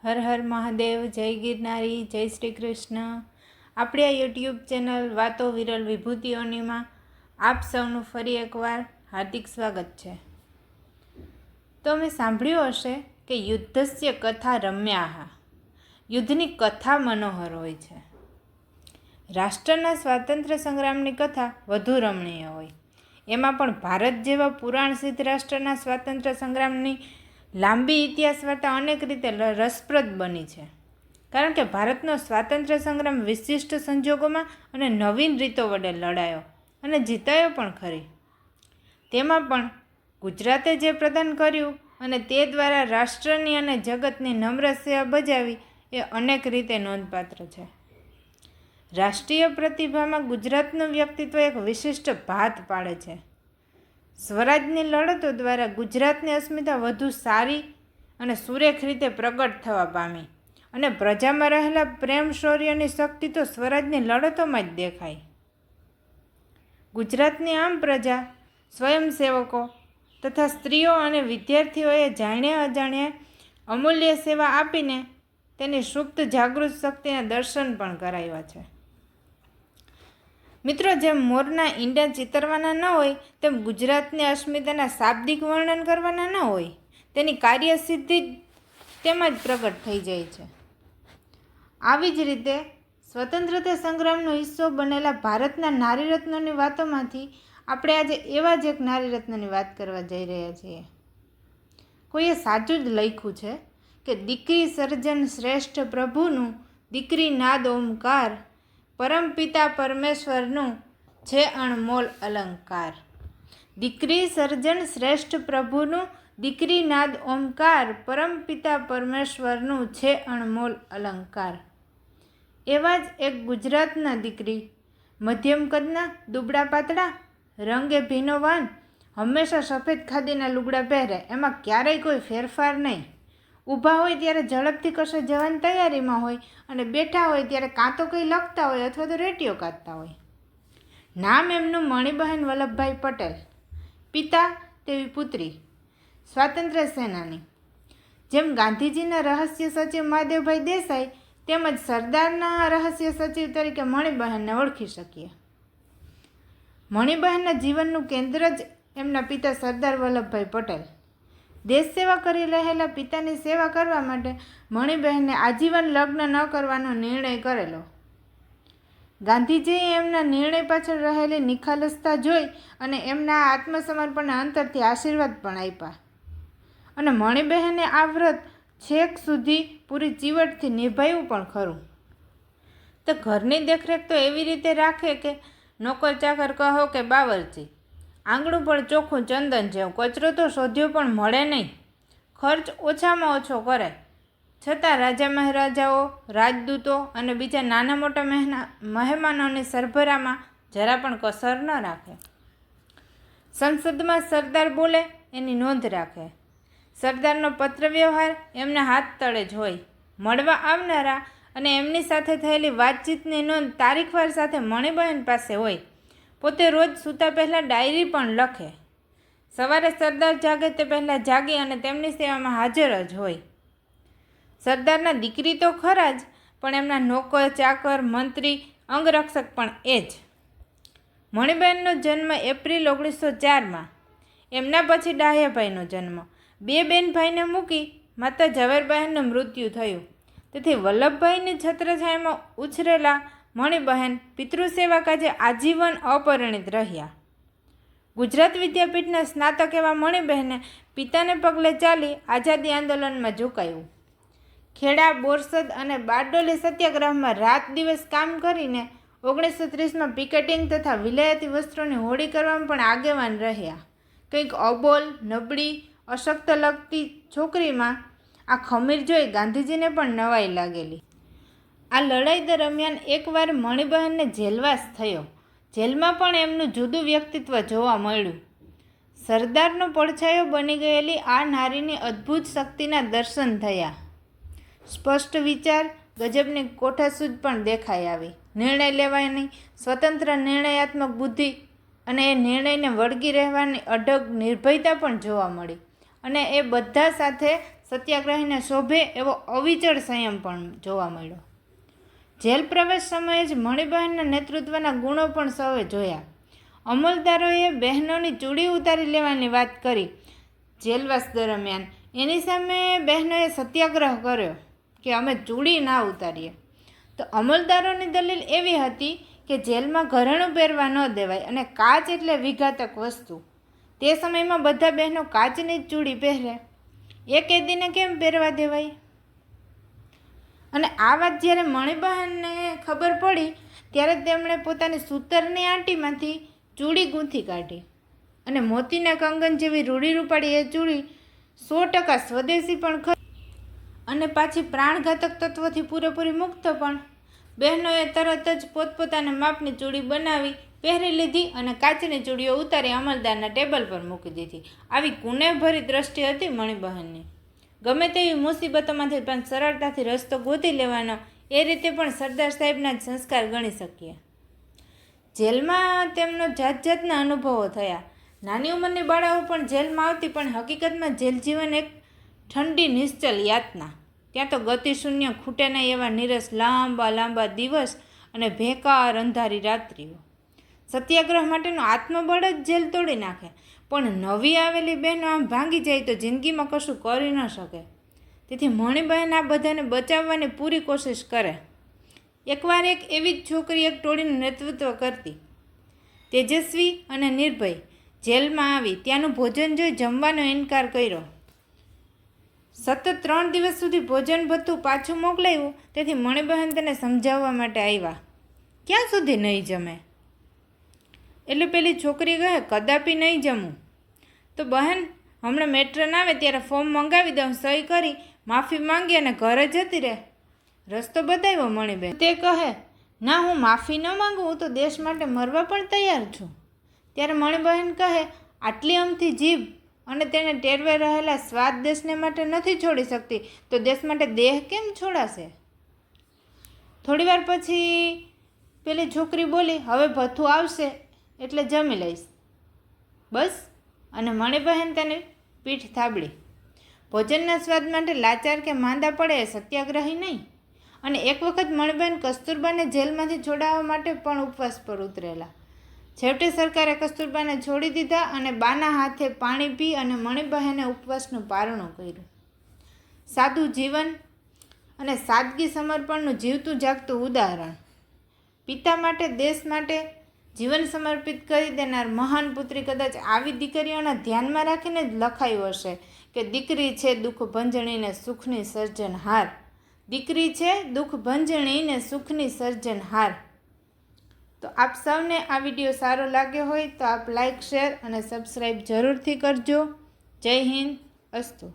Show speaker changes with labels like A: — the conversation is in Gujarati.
A: હર હર મહાદેવ, જય ગિરનારી, જય શ્રી કૃષ્ણ. આપણી આ યુટ્યુબ ચેનલ વાતો વિરલ વિભૂતિઓનીમાં આપ સૌનું ફરી એકવાર હાર્દિક સ્વાગત છે. તો અમે સાંભળ્યું હશે કે યુદ્ધસ્ય કથા રમ્યાહા, યુદ્ધની કથા મનોહર હોય છે. રાષ્ટ્રના સ્વાતંત્ર્ય સંગ્રામની કથા વધુ રમણીય હોય. એમાં પણ ભારત જેવા પુરાણ સિદ્ધ રાષ્ટ્રના સ્વાતંત્ર્ય સંગ્રામની લાંબી ઇતિહાસ વાર્તા અનેક રીતે રસપ્રદ બની છે. કારણ કે ભારતનો સ્વાતંત્ર્ય સંગ્રામ વિશિષ્ટ સંજોગોમાં અને નવીન રીતો વડે લડાયો અને જીતાયો પણ ખરી. તેમાં પણ ગુજરાતે જે પ્રદાન કર્યું અને તે દ્વારા રાષ્ટ્રની અને જગતની નમ્ર સેવા બજાવી એ અનેક રીતે નોંધપાત્ર છે. રાષ્ટ્રીય પ્રતિભામાં ગુજરાતનું વ્યક્તિત્વ એક વિશિષ્ટ ભાત પાડે છે. સ્વરાજની લડતો દ્વારા ગુજરાતની અસ્મિતા વધુ સારી અને સુરેખ રીતે પ્રગટ થવા પામી અને પ્રજામાં રહેલા પ્રેમ શૌર્યની શક્તિ તો સ્વરાજની લડતોમાં જ દેખાય. ગુજરાતની આમ પ્રજા, સ્વયંસેવકો તથા સ્ત્રીઓ અને વિદ્યાર્થીઓએ જાણ્યા અજાણ્યા અમૂલ્ય સેવા આપીને તેની સુપ્ત જાગૃત શક્તિના દર્શન પણ કરાવ્યા છે. મિત્રો, જેમ મોરના ઈંડા ચિતરવાના ન હોય તેમ ગુજરાતની અસ્મિતાના શાબ્દિક વર્ણન કરવાના ન હોય, તેની કાર્યસિદ્ધિ તેમાં જ પ્રગટ થઈ જાય છે. આવી જ રીતે સ્વતંત્રતા સંગ્રામનો હિસ્સો બનેલા ભારતના નારીરત્નોની વાતોમાંથી આપણે આજે એવા જ એક નારીરત્નની વાત કરવા જઈ રહ્યા છીએ. કોઈએ સાચું જ લખ્યું છે કે દીકરી સર્જન શ્રેષ્ઠ પ્રભુનું, દીકરી નાદ ઓમકાર, પરમપિતા પરમેશ્વરનું છે અણમોલ અલંકાર. દીકરી સર્જન શ્રેષ્ઠ પ્રભુનું, દીકરી નાદ ઓમકાર, પરમપિતા પરમેશ્વરનું છે અણમોલ અલંકાર. એવા જ એક ગુજરાતના દીકરી, મધ્યમ કદના, દુબળા પાતળા, રંગે ભીનોવાન, હંમેશા સફેદ ખાદીના લુગડા પહેરે, એમાં ક્યારેય કોઈ ફેરફાર નહીં. ઊભા હોય ત્યારે ઝડપથી કશે જવાની તૈયારીમાં હોય અને બેઠા હોય ત્યારે કાં તો કંઈ લખતા હોય અથવા તો રેટીઓ કાઢતા હોય. નામ એમનું મણિબહેન વલ્લભભાઈ પટેલ. પિતા તેવી પુત્રી, સ્વાતંત્ર્ય સેનાની. જેમ ગાંધીજીના રહસ્ય સચિવ મહાદેવભાઈ દેસાઈ, તેમજ સરદારના રહસ્ય સચિવ તરીકે મણિબહેનને ઓળખી શકીએ. મણિબહેનના જીવનનું કેન્દ્ર જ એમના પિતા સરદાર વલ્લભભાઈ પટેલ. દેશ સેવા કરી રહેલા પિતાની સેવા કરવા માટે મણિબહેને આજીવન લગ્ન ન કરવાનો નિર્ણય કરેલો. ગાંધીજીએ એમના નિર્ણય પાછળ રહેલી નિખાલસતા જોઈ અને એમના આત્મસમર્પણના અંતરથી આશીર્વાદ પણ આપ્યા. અને મણિબહેને આ વ્રત છેક સુધી પૂરી ચીવટથી નિભાવ્યું પણ ખરું. તો ઘરની દેખરેખ તો એવી રીતે રાખે કે નોકર ચાકર કહો કે બાવરચી, આંગણું પણ ચોખ્ખું ચંદન જેવું, કચરો તો શોધ્યો પણ મળે નહીં, ખર્ચ ઓછામાં ઓછો કરે, છતાં રાજા મહારાજાઓ, રાજદૂતો અને બીજા નાના મોટા મહેમાનોની સરભરામાં જરા પણ કસર ન રાખે. સંસદમાં સરદાર બોલે એની નોંધ રાખે. સરદારનો પત્ર વ્યવહાર એમના હાથ તળે જ હોય. મળવા આવનારા અને એમની સાથે થયેલી વાતચીતની નોંધ તારીખવાર સાથે મણિબહેન પાસે હોય. પોતે રોજ સૂતા પહેલાં ડાયરી પણ લખે. સવારે સરદાર જાગે તે પહેલાં જાગી અને તેમની સેવામાં હાજર જ હોય. સરદારના દીકરી તો ખરા જ, પણ એમના નોકર, ચાકર, મંત્રી, અંગરક્ષક પણ એ જ. મણિબહેનનો જન્મ એપ્રિલ 1904માં. એમના પછી ડાહ્યાભાઈનો જન્મ. બે બેનભાઈને મૂકી માતા ઝવેરબહેનનું મૃત્યુ થયું. તેથી વલ્લભભાઈની છત્રછાયામાં ઉછરેલા મણિબહેન પિતૃસેવા કાજે આજીવન અપરિણિત રહ્યા. ગુજરાત વિદ્યાપીઠના સ્નાતક એવા મણિબહેને પિતાને પગલે ચાલી આઝાદી આંદોલનમાં ઝુકાયું. ખેડા, બોરસદ અને બારડોલી સત્યાગ્રહમાં રાત દિવસ કામ કરીને 1930માં પિકેટિંગ તથા વિલાયતી વસ્ત્રોની હોળી કરવામાં પણ આગેવાન રહ્યા. કંઈક અબોલ, નબળી, અશક્ત લગતી છોકરીમાં આ ખમીર જોઈ ગાંધીજીને પણ નવાઈ લાગેલી. આ લડાઈ દરમિયાન એકવાર મણિબહેનને જેલવાસ થયો. જેલમાં પણ એમનું જુદું વ્યક્તિત્વ જોવા મળ્યું. સરદારનો પડછાયો બની ગયેલી આ નારીની અદ્ભુત શક્તિના દર્શન થયા. સ્પષ્ટ વિચાર, ગજબની કોઠાસૂઝ પણ દેખાઈ આવી. નિર્ણય લેવાની સ્વતંત્ર નિર્ણયાત્મક બુદ્ધિ અને એ નિર્ણયને વળગી રહેવાની અડગ નિર્ભયતા પણ જોવા મળી. અને એ બધા સાથે સત્યાગ્રહીને શોભે એવો અવિચળ સંયમ પણ જોવા મળ્યો. જેલ પ્રવેશ સમયે જ મણિબહેનના નેતૃત્વના ગુણો પણ સૌએ જોયા. અમલદારોએ બહેનોની ચૂડી ઉતારી લેવાની વાત કરી જેલવાસ દરમિયાન. એની સામે બહેનોએ સત્યાગ્રહ કર્યો કે અમે ચૂડી ના ઉતારીએ. તો અમલદારોની દલીલ એવી હતી કે જેલમાં ઘરેણું પહેરવા ન દેવાય અને કાચ એટલે વિઘાતક વસ્તુ. તે સમયમાં બધા બહેનો કાચની જ ચૂડી પહેરે, એ કેદીને કેમ પહેરવા દેવાય? અને આ વાત જ્યારે મણિબહેનને ખબર પડી ત્યારે તેમણે પોતાની સૂતરની આંટીમાંથી ચૂડી ગૂંથી કાઢી અને મોતીના કંગન જેવી રૂડી રૂપાળી એ ચૂડી 100% સ્વદેશી પણ ખરી અને પાછી પ્રાણઘાતક તત્વોથી પૂરેપૂરી મુક્ત પણ. બહેનોએ તરત જ પોતપોતાના માપની ચૂડી બનાવી પહેરી લીધી અને કાચની ચૂડીઓ ઉતારી અમલદારના ટેબલ પર મૂકી દીધી. આવી કુનેભરી દ્રષ્ટિ હતી મણિબહેનની. ગમે તેવી મુસીબતોમાંથી પણ સરળતાથી રસ્તો ગોતી લેવાનો, એ રીતે પણ સરદાર સાહેબના જ સંસ્કાર ગણી શકીએ. જેલમાં તેમનો જાત જાતના અનુભવો થયા. નાની ઉંમરની બાળાઓ પણ જેલમાં આવતી, પણ હકીકતમાં જેલ જીવન એક ઠંડી નિશ્ચલ યાતના. ત્યાં તો ગતિશૂન્ય, ખૂટે નહીં એવા નીરસ લાંબા લાંબા દિવસ અને ભેકાર અંધારી રાત્રિઓ. સત્યાગ્રહ માટેનું આત્મબળ જ જેલ તોડી નાખે. પણ નવી આવેલી બહેનો આમ ભાંગી જાય તો જિંદગીમાં કશું કરી ન શકે. તેથી મણિબહેન આ બધાને બચાવવાની પૂરી કોશિશ કરે. એકવાર એક એવી જ છોકરી એક ટોળીનું નેતૃત્વ કરતી, તેજસ્વી અને નિર્ભય, જેલમાં આવી. ત્યાંનું ભોજન જોઈ જમવાનો ઇનકાર કર્યો. સતત 3 દિવસ સુધી ભોજન ભથ્થું પાછું મોકલાયું. તેથી મણિબહેન તેને સમજાવવા માટે આવ્યા. ક્યાં સુધી નહીં જમે? એટલે પેલી છોકરી કહે, કદાપી નહીં જમું. તો બહેન, હમણાં મેટ્રન આવે ત્યારે ફોર્મ મંગાવી દઉં, સહી કરી માફી માંગી અને ઘરે જતી રહે. રસ્તો બતાવ્યો મણિબહેન. તે કહે, ના, હું માફી ન માંગું, હું તો દેશ માટે મરવા પણ તૈયાર છું. ત્યારે મણિબહેન કહે, આટલી અમથી જીભ અને તેને ટેરવે રહેલા સ્વાદ દેશને માટે નથી છોડી શકતી, તો દેશ માટે દેહ કેમ છોડાશે? થોડીવાર પછી પેલી છોકરી બોલી, હવે ભથ્થું આવશે એટલે જમી લઈશ. બસ. અને મણિબહેન તેની પીઠ થાબડી. ભોજનના સ્વાદ માટે લાચાર કે માંદા પડે એ સત્યાગ્રહી નહીં. અને એક વખત મણિબહેન કસ્તુરબાને જેલમાંથી છોડાવવા માટે પણ ઉપવાસ પર ઉતરેલા. છેવટે સરકારે કસ્તુરબાને છોડી દીધા અને બાના હાથે પાણી પી અને મણિબહેને ઉપવાસનું પારણું કર્યું. સાદું જીવન અને સાદગી સમર્પણનું જીવતું જાગતું ઉદાહરણ. પિતા માટે, દેશ માટે જીવન સમર્પિત કરી દેનાર મહાન પુત્રી કદાચ આવી દીકરીઓના ધ્યાનમાં રાખીને જ લખાયું હશે કે દીકરી છે દુઃખ ભંજણીને સુખની સર્જનહાર. દીકરી છે દુઃખ ભંજણીને સુખની સર્જનહાર. તો આપ સૌને આ વિડીયો સારો લાગ્યો હોય તો આપ લાઈક, શેર અને સબસ્ક્રાઈબ જરૂરથી કરજો. જય હિન્દ. અસ્તુ.